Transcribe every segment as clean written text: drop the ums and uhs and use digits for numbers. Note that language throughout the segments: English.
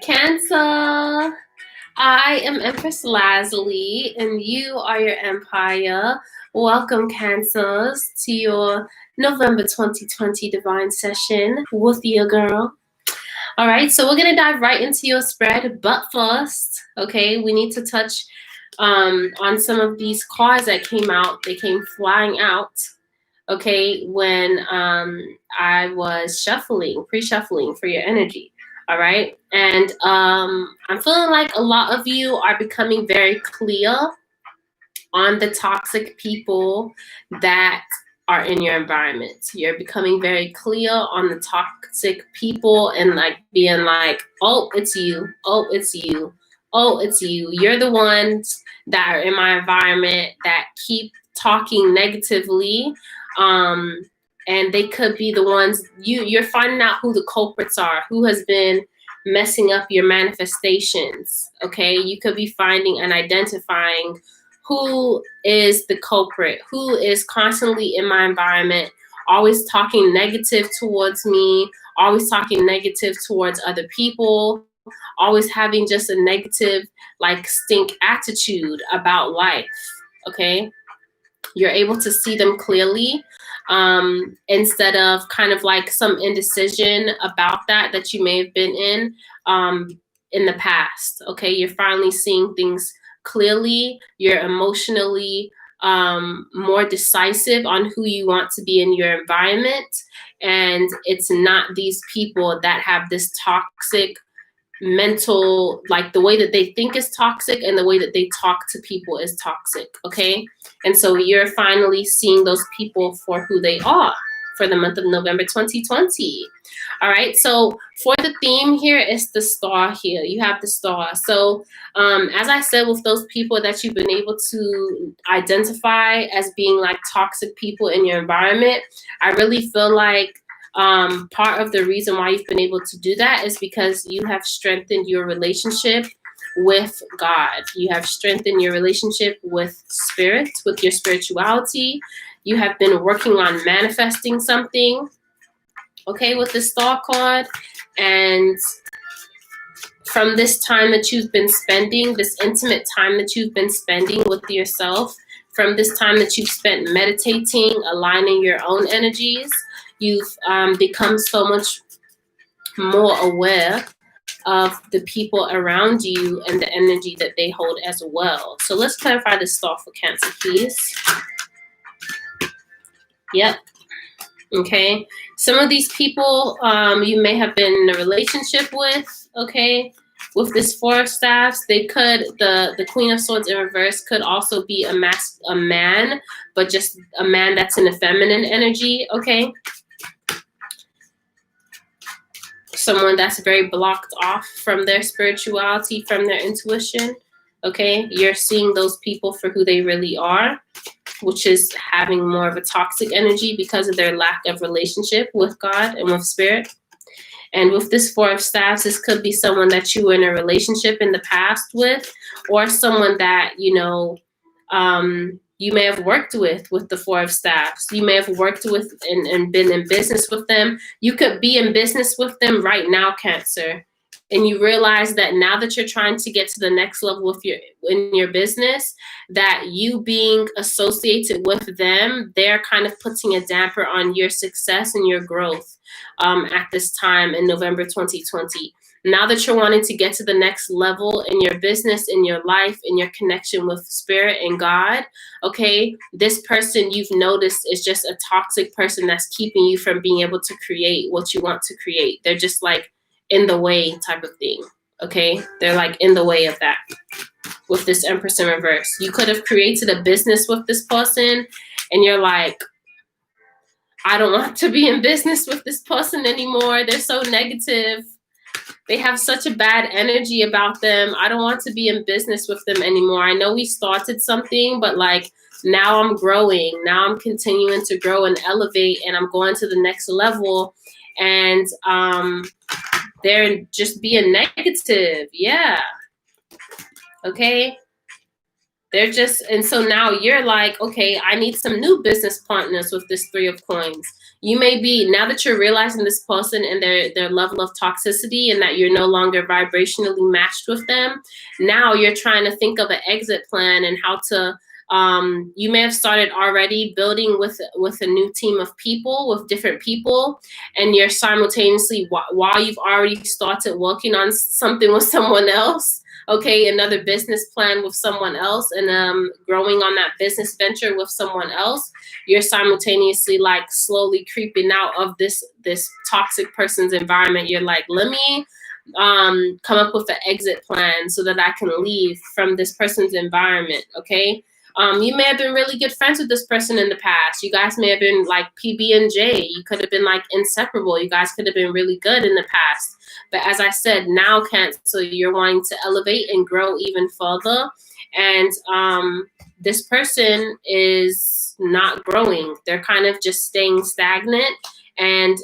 Cancer. I am EmpressLazuli, and you are your empire. Welcome, Cancers, to your November 2020 Divine Session with your girl. All right, so we're going to dive right into your spread, but first, okay, we need to touch on some of these cards that came out. They came flying out, okay, when I was pre-shuffling for your energy. All right. And I'm feeling like a lot of you are becoming very clear on the toxic people that are in your environment. You're becoming very clear on the toxic people and like being like, oh, it's you. Oh, it's you. Oh, it's you. You're the ones that are in my environment that keep talking negatively. And they could be the ones you're finding out who the culprits are, who has been messing up your manifestations. Okay, you could be finding and identifying who is the culprit, who is constantly in my environment, always talking negative towards me, always talking negative towards other people, always having just a negative, like, stink attitude about life. Okay, you're able to see them clearly, instead of kind of like some indecision about that you may have been in the past. Okay, you're finally seeing things clearly. You're emotionally more decisive on who you want to be in your environment, and it's not these people that have this toxic mental, like the way that they think is toxic and the way that they talk to people is toxic. Okay, and so you're finally seeing those people for who they are for the month of November 2020. All right, so for the theme here is the star. Here you have the star. So as I said, with those people that you've been able to identify as being like toxic people in your environment, I really feel like part of the reason why you've been able to do that is because you have strengthened your relationship with God. You have strengthened your relationship with spirit, with your spirituality. You have been working on manifesting something, okay, with the star card. And from this time that you've been spending, this intimate time that you've been spending with yourself, from this time that you've spent meditating, aligning your own energies, you've become so much more aware of the people around you and the energy that they hold as well. So let's clarify the star for Cancer, please. Yep. Okay. Some of these people you may have been in a relationship with, okay? With this Four of Staffs, they could, the Queen of Swords in reverse could also be a man, but just a man that's in a feminine energy, okay? Someone that's very blocked off from their spirituality, from their intuition, okay? You're seeing those people for who they really are, which is having more of a toxic energy because of their lack of relationship with God and with spirit. And with this Four of Staffs, this could be someone that you were in a relationship in the past with, or someone that, you know, you may have worked with the Four of Staffs. You may have worked with and been in business with them. You could be in business with them right now, Cancer. And you realize that now that you're trying to get to the next level with in your business, that you being associated with them, they're kind of putting a damper on your success and your growth at this time in November 2020. Now that you're wanting to get to the next level in your business, in your life, in your connection with spirit and God, okay, this person you've noticed is just a toxic person that's keeping you from being able to create what you want to create. They're just like in the way type of thing, okay? They're like in the way of that with this Empress in reverse. You could have created a business with this person and you're like, I don't want to be in business with this person anymore. They're so negative. They have such a bad energy about them. I don't want to be in business with them anymore. I know we started something, but like now I'm growing. Now I'm continuing to grow and elevate, and I'm going to the next level. And they're just being negative. Yeah. Okay. They're just, and so now you're like, okay, I need some new business partners with this Three of Coins. You may be, now that you're realizing this person and their level of toxicity and that you're no longer vibrationally matched with them, now you're trying to think of an exit plan and how to, you may have started already building with a new team of people, with different people, and you're simultaneously, while you've already started working on something with someone else, okay, another business plan with someone else, and growing on that business venture with someone else, you're simultaneously like slowly creeping out of this toxic person's environment. You're like, let me come up with an exit plan so that I can leave from this person's environment, okay? You may have been really good friends with this person in the past. You guys may have been like PB&J. You could have been like inseparable. You guys could have been really good in the past. But as I said, now Cancer, you're wanting to elevate and grow even further. And this person is not growing. They're kind of just staying stagnant. And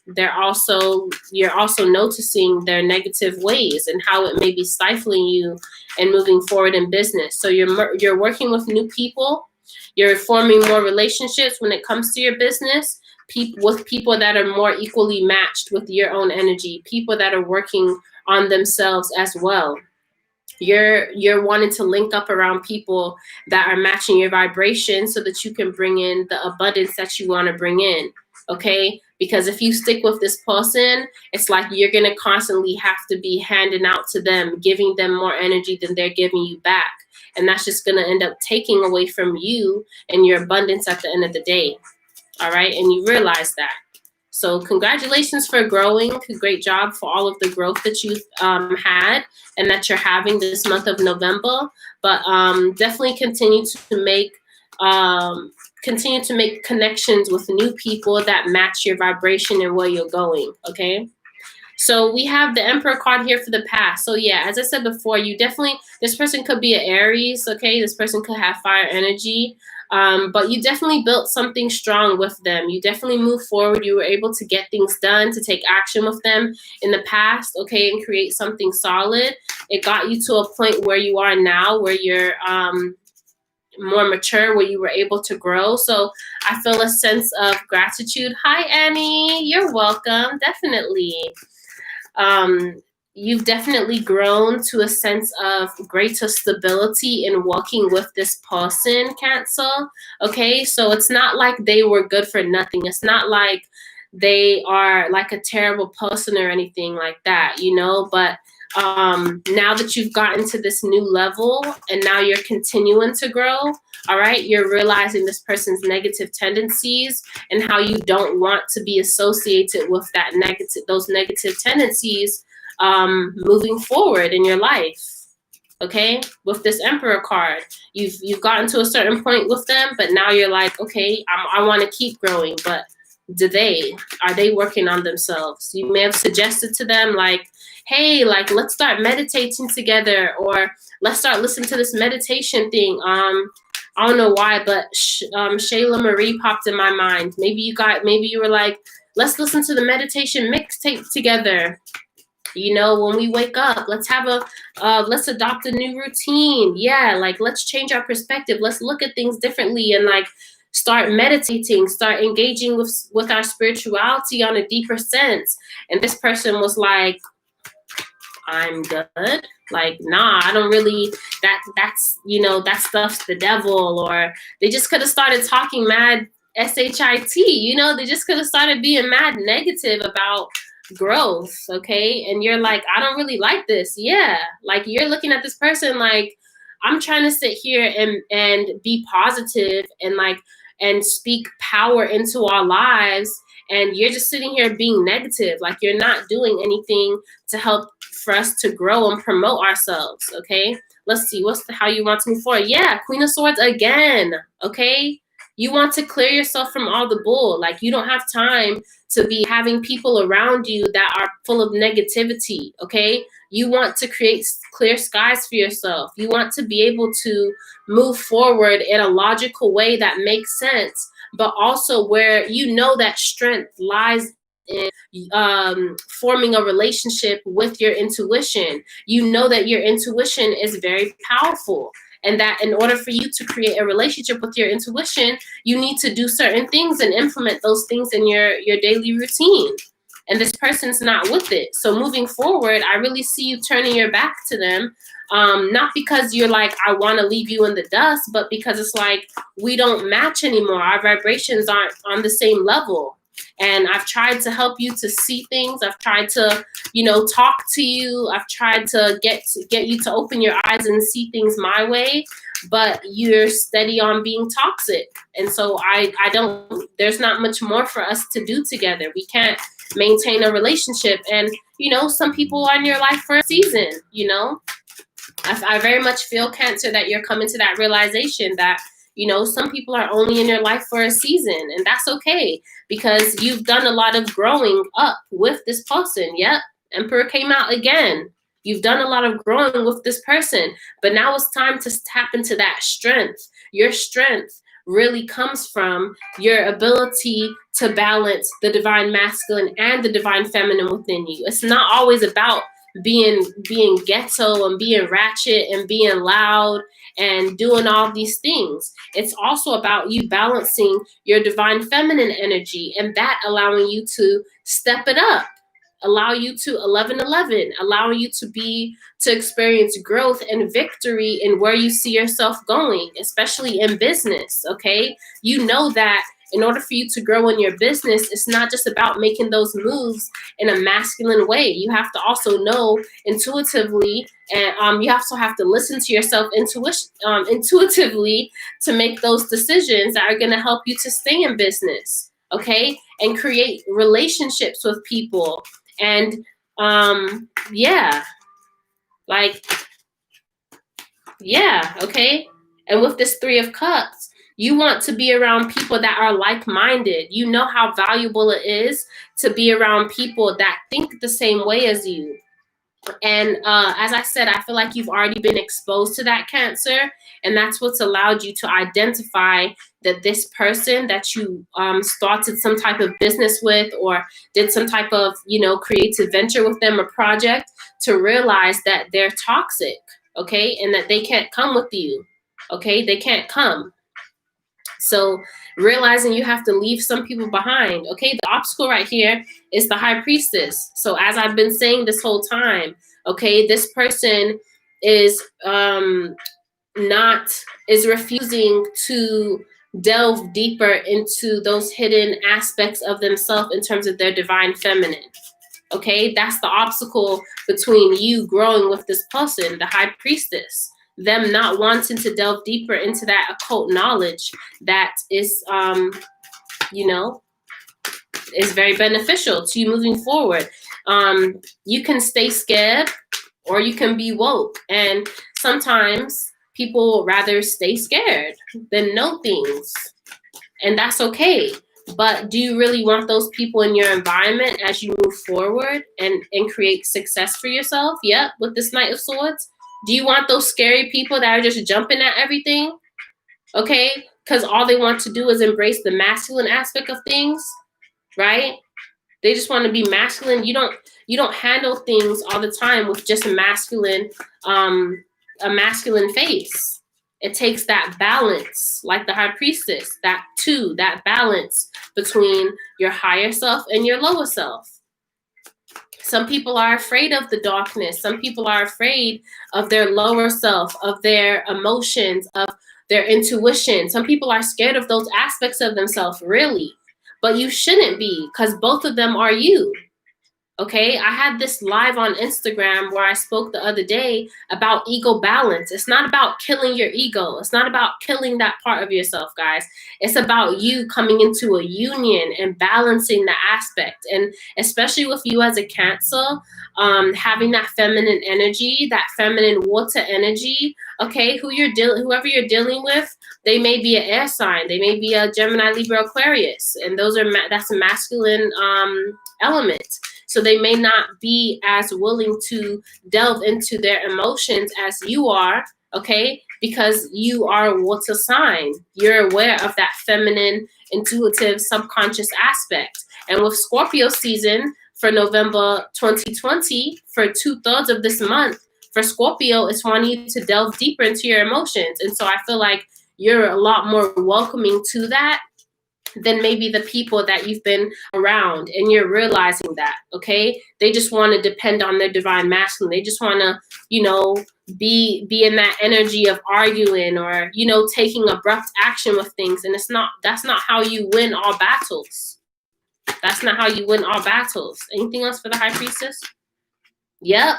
you're also noticing their negative ways and how it may be stifling you and moving forward in business. So you're working with new people. You're forming more relationships when it comes to your business, with people that are more equally matched with your own energy, people that are working on themselves as well. You're wanting to link up around people that are matching your vibration so that you can bring in the abundance that you want to bring in, okay? Because if you stick with this person, it's like you're going to constantly have to be handing out to them, giving them more energy than they're giving you back. And that's just going to end up taking away from you and your abundance at the end of the day. All right? And you realize that. So congratulations for growing. Great job for all of the growth that you've had and that you're having this month of November. But definitely continue to make connections with new people that match your vibration and where you're going, okay? So we have the Emperor card here for the past. So yeah, as I said before, this person could be an Aries, okay? This person could have fire energy. But you definitely built something strong with them. You definitely moved forward. You were able to get things done, to take action with them in the past, okay, and create something solid. It got you to a point where you are now, where you're more mature, where you were able to grow. So I feel a sense of gratitude. Hi, Annie. You're welcome. Definitely. You've definitely grown to a sense of greater stability in working with this person, Cancer. Okay, so it's not like they were good for nothing. It's not like they are like a terrible person or anything like that, you know, but now that you've gotten to this new level and now you're continuing to grow, all right, you're realizing this person's negative tendencies and how you don't want to be associated with those negative tendencies moving forward in your life. Okay, with this Emperor card, you've gotten to a certain point with them, but now you're like, okay, I want to keep growing, but are they working on themselves? You may have suggested to them like, hey, like, let's start meditating together, or let's start listening to this meditation thing. I don't know why, but Shayla Marie popped in my mind. Maybe you were like, let's listen to the meditation mixtape together. You know, when we wake up, let's adopt a new routine. Yeah, like, let's change our perspective. Let's look at things differently and like start meditating, start engaging with our spirituality on a deeper sense. And this person was like, I'm good. Like, nah, I don't really, that's, you know, that stuff's the devil. Or they just could have started talking mad SHIT, you know, they just could have started being mad negative about growth, okay? And you're like, I don't really like this. Yeah, like, you're looking at this person like, I'm trying to sit here and be positive and like, and speak power into our lives, and you're just sitting here being negative. Like, you're not doing anything to help for us to grow and promote ourselves, okay? Let's see, how you want to move forward? Yeah, Queen of Swords again, okay? You want to clear yourself from all the bull. Like, you don't have time to be having people around you that are full of negativity, okay? You want to create clear skies for yourself. You want to be able to move forward in a logical way that makes sense, but also where you know that strength lies in forming a relationship with your intuition. You know that your intuition is very powerful. and that in order for you to create a relationship with your intuition, you need to do certain things and implement those things in your daily routine. And this person's not with it. So moving forward, I really see you turning your back to them. Not because you're like, I want to leave you in the dust, but because it's like, we don't match anymore. Our vibrations aren't on the same level. And I've tried to help you to see things. I've tried to, talk to you. I've tried to get you to open your eyes and see things my way, but you're steady on being toxic. And so I don't, there's not much more for us to do together. We can't maintain a relationship. And, some people are in your life for a season, I very much feel, Cancer, that you're coming to that realization that, some people are only in your life for a season, and that's okay because you've done a lot of growing up with this person. Yep, Emperor came out again. You've done a lot of growing with this person, but now it's time to tap into that strength. Your strength really comes from your ability to balance the divine masculine and the divine feminine within you. It's not always about being ghetto and being ratchet and being loud and doing all these things. It's also about you balancing your divine feminine energy and that allowing you to step it up, allow you to 11-11, allowing you to experience growth and victory in where you see yourself going, especially in business. Okay, you know that in order for you to grow in your business, it's not just about making those moves in a masculine way. You have to also know intuitively, and you also have to listen to yourself intuitively to make those decisions that are going to help you to stay in business, okay, and create relationships with people. And okay. And with this 3 of Cups, you want to be around people that are like-minded. You know how valuable it is to be around people that think the same way as you. And as I said, I feel like you've already been exposed to that, Cancer, and that's what's allowed you to identify that this person that you started some type of business with or did some type of, creative venture with them, a project, to realize that they're toxic, okay, and that they can't come with you, okay? They can't come. So realizing you have to leave some people behind. Okay, the obstacle right here is the High Priestess. So as I've been saying this whole time, okay, this person is refusing to delve deeper into those hidden aspects of themselves in terms of their divine feminine. Okay, that's the obstacle between you growing with this person, the High Priestess. Them not wanting to delve deeper into that occult knowledge that is, is very beneficial to you moving forward. You can stay scared or you can be woke. And sometimes people rather stay scared than know things. And that's okay. But do you really want those people in your environment as you move forward and create success for yourself? Yep, with this Knight of Swords. Do you want those scary people that are just jumping at everything? Okay? Because all they want to do is embrace the masculine aspect of things, right? They just want to be masculine. You don't handle things all the time with just a masculine face. It takes that balance, like the High Priestess, that balance between your higher self and your lower self. Some people are afraid of the darkness. Some people are afraid of their lower self, of their emotions, of their intuition. Some people are scared of those aspects of themselves, really. But you shouldn't be, because both of them are you. Okay, I had this live on Instagram where I spoke the other day about ego balance. It's not about killing your ego. It's not about killing that part of yourself, guys. It's about you coming into a union and balancing the aspect. And especially with you as a Cancer, having that feminine energy, that feminine water energy. Okay, whoever you're dealing with, they may be an air sign. They may be a Gemini, Libra, Aquarius, and that's a masculine element. So they may not be as willing to delve into their emotions as you are, okay? Because you are a water sign. You're aware of that feminine, intuitive, subconscious aspect. And with Scorpio season for November 2020, for 2/3 of this month, for Scorpio, it's wanting you to delve deeper into your emotions. And so I feel like you're a lot more welcoming to that than maybe the people that you've been around, and you're realizing that, okay? They just want to depend on their divine masculine. They just want to, you know, be in that energy of arguing or, you know, taking abrupt action with things. And that's not how you win all battles. That's not how you win all battles. Anything else for the High Priestess? Yep.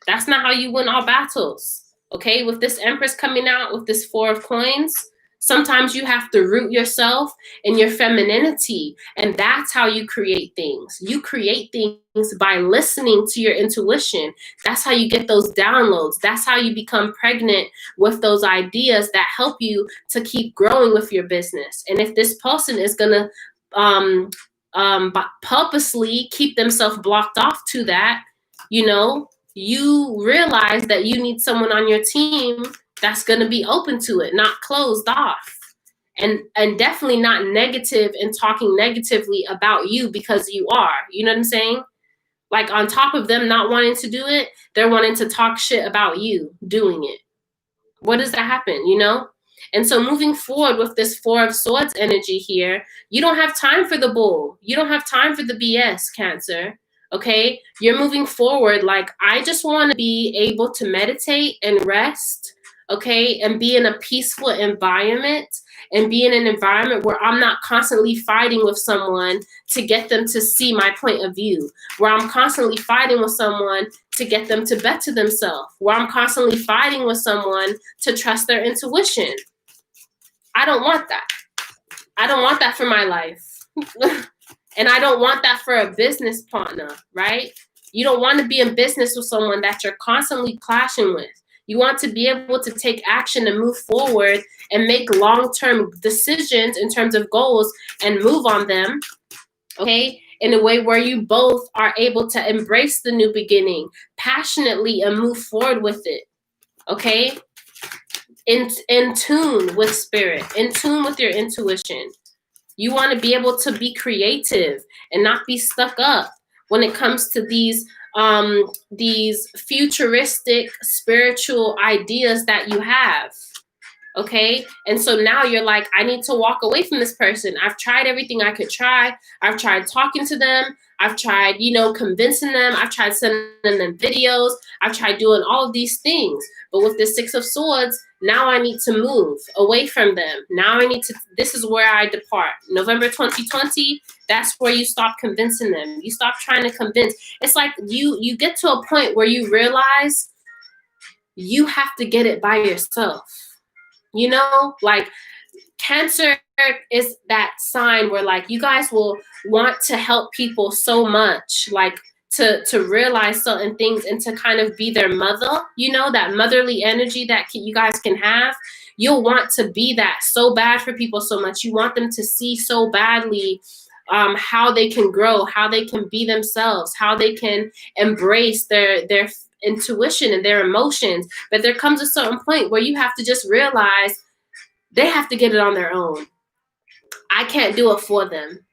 That's not how you win all battles. Okay, with this Empress coming out with this Four of Coins, sometimes you have to root yourself in your femininity, and that's how you create things. You create things by listening to your intuition. That's how you get those downloads. That's how you become pregnant with those ideas that help you to keep growing with your business. And if this person is gonna purposely keep themselves blocked off to that, you know, you realize that you need someone on your team that's going to be open to it, not closed off, and definitely not negative and talking negatively about you because you are. You know what I'm saying? Like, on top of them not wanting to do it, they're wanting to talk shit about you doing it. What does that happen, you know? And so moving forward with this Four of Swords energy here, you don't have time for the bull. You don't have time for the BS, Cancer. Okay? You're moving forward like, I just want to be able to meditate and rest, okay? And be in a peaceful environment, and be in an environment where I'm not constantly fighting with someone to get them to see my point of view, where I'm constantly fighting with someone to get them to better themselves, where I'm constantly fighting with someone to trust their intuition. I don't want that. I don't want that for my life. And I don't want that for a business partner, right? You don't want to be in business with someone that you're constantly clashing with. You want to be able to take action and move forward and make long-term decisions in terms of goals and move on them, okay? In a way where you both are able to embrace the new beginning passionately and move forward with it, okay? In tune with spirit, in tune with your intuition. You want to be able to be creative and not be stuck up when it comes to these futuristic spiritual ideas that you have. Okay. And so now you're like, I need to walk away from this person. I've tried everything I could try. I've tried talking to them. I've tried, you know, convincing them. I've tried sending them videos. I've tried doing all of these things. But with the Six of Swords, now I need to move away from them. Now I need to, this is where I depart. November 2020, that's where you stop convincing them. You stop trying to convince. It's like you get to a point where you realize you have to get it by yourself. You know, like Cancer is that sign where like you guys will want to help people so much, like to realize certain things and to kind of be their mother, you know, that motherly energy that you guys can have. You'll want to be that so bad for people so much. You want them to see so badly how they can grow, how they can be themselves, how they can embrace their intuition and their emotions. But there comes a certain point where you have to just realize they have to get it on their own. I can't do it for them,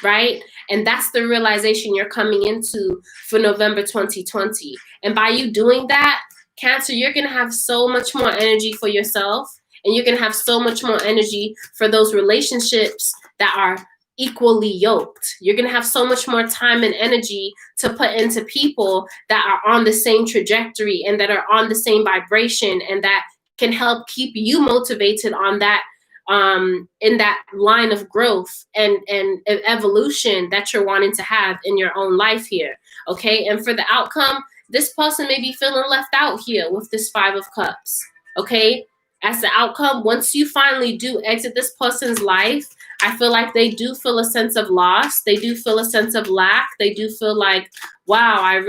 right? And that's the realization you're coming into for November 2020. And by you doing that, Cancer, you're going to have so much more energy for yourself, and you're going to have so much more energy for those relationships that are equally yoked. You're going to have so much more time and energy to put into people that are on the same trajectory and that are on the same vibration, and that can help keep you motivated on that in that line of growth and evolution that you're wanting to have in your own life here. Okay. And for the outcome, this person may be feeling left out here with this Five of Cups. Okay. As the outcome, once you finally do exit this person's life, I feel like they do feel a sense of loss. They do feel a sense of lack. They do feel like, wow,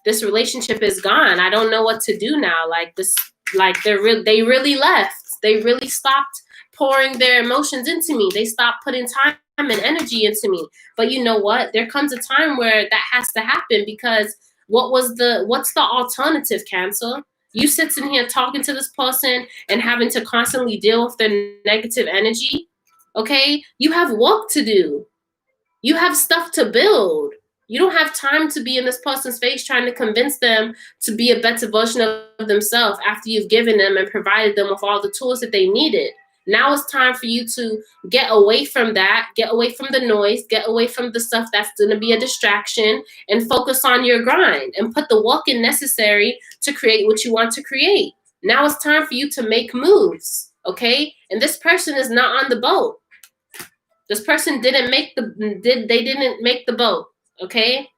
this relationship is gone. I don't know what to do now. Like this, like they really left. They really stopped pouring their emotions into me. They stopped putting time and energy into me. But you know what? There comes a time where that has to happen, because what's the alternative, Cancer? You sitting here talking to this person and having to constantly deal with their negative energy. Okay? You have work to do. You have stuff to build. You don't have time to be in this person's face trying to convince them to be a better version of themselves after you've given them and provided them with all the tools that they needed. Now it's time for you to get away from that, get away from the noise, get away from the stuff that's going to be a distraction, and focus on your grind and put the work in necessary to create what you want to create. Now it's time for you to make moves, okay? And this person is not on the boat. This person didn't make the boat, okay?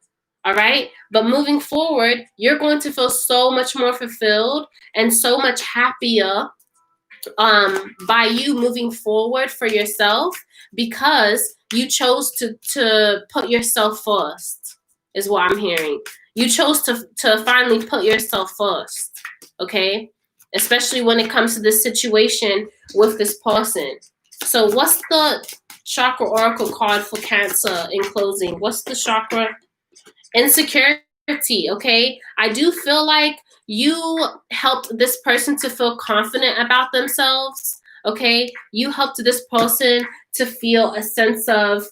All right? But moving forward, you're going to feel so much more fulfilled and so much happier by you moving forward for yourself, because you chose to put yourself first, is what I'm hearing. You chose to finally put yourself first, okay? Especially when it comes to this situation with this person. So what's the chakra oracle card for Cancer in closing? What's the chakra? Insecurity, okay? I do feel like you helped this person to feel confident about themselves, okay? You helped this person to feel a sense of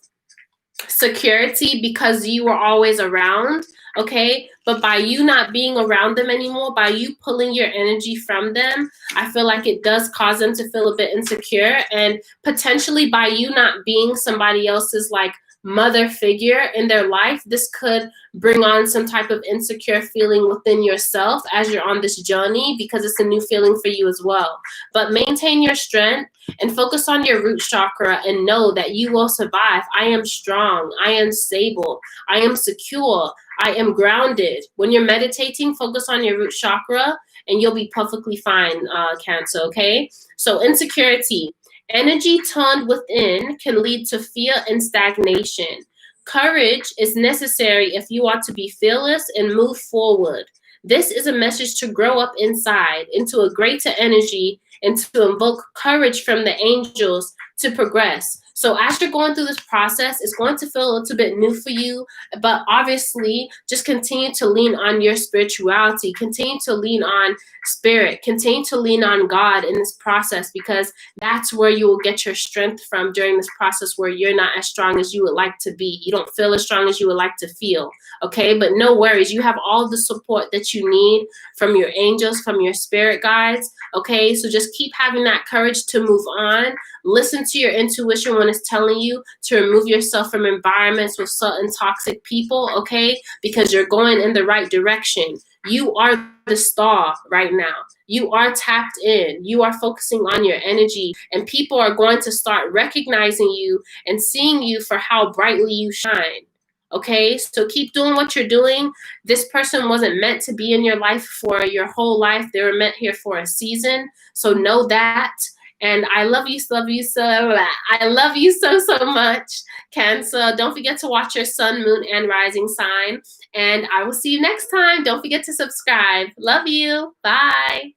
security because you were always around, okay? But by you not being around them anymore, by you pulling your energy from them, I feel like it does cause them to feel a bit insecure. And potentially by you not being somebody else's like mother figure in their life, this could bring on some type of insecure feeling within yourself as you're on this journey, because it's a new feeling for you as well. But maintain your strength and focus on your root chakra and know that you will survive. I am strong. I am stable. I am secure. I am grounded. When you're meditating, focus on your root chakra and you'll be perfectly fine, Cancer, okay? So insecurity. Energy turned within can lead to fear and stagnation. Courage is necessary if you are to be fearless and move forward. This is a message to grow up inside into a greater energy and to invoke courage from the angels to progress. So as you're going through this process, it's going to feel a little bit new for you, but obviously just continue to lean on your spirituality, continue to lean on spirit, continue to lean on God in this process, because that's where you will get your strength from during this process where you're not as strong as you would like to be. You don't feel as strong as you would like to feel, okay? But no worries. You have all the support that you need from your angels, from your spirit guides, okay? So just keep having that courage to move on. Listen to your intuition when it's telling you to remove yourself from environments with certain toxic people, okay? Because you're going in the right direction. You are the star right now. You are tapped in. You are focusing on your energy, and people are going to start recognizing you and seeing you for how brightly you shine. Okay, so keep doing what you're doing. This person wasn't meant to be in your life for your whole life. They were meant here for a season. So know that. And I love you, so I love you so much, Cancer. Don't forget to watch your sun, moon, and rising sign. And I will see you next time. Don't forget to subscribe. Love you. Bye.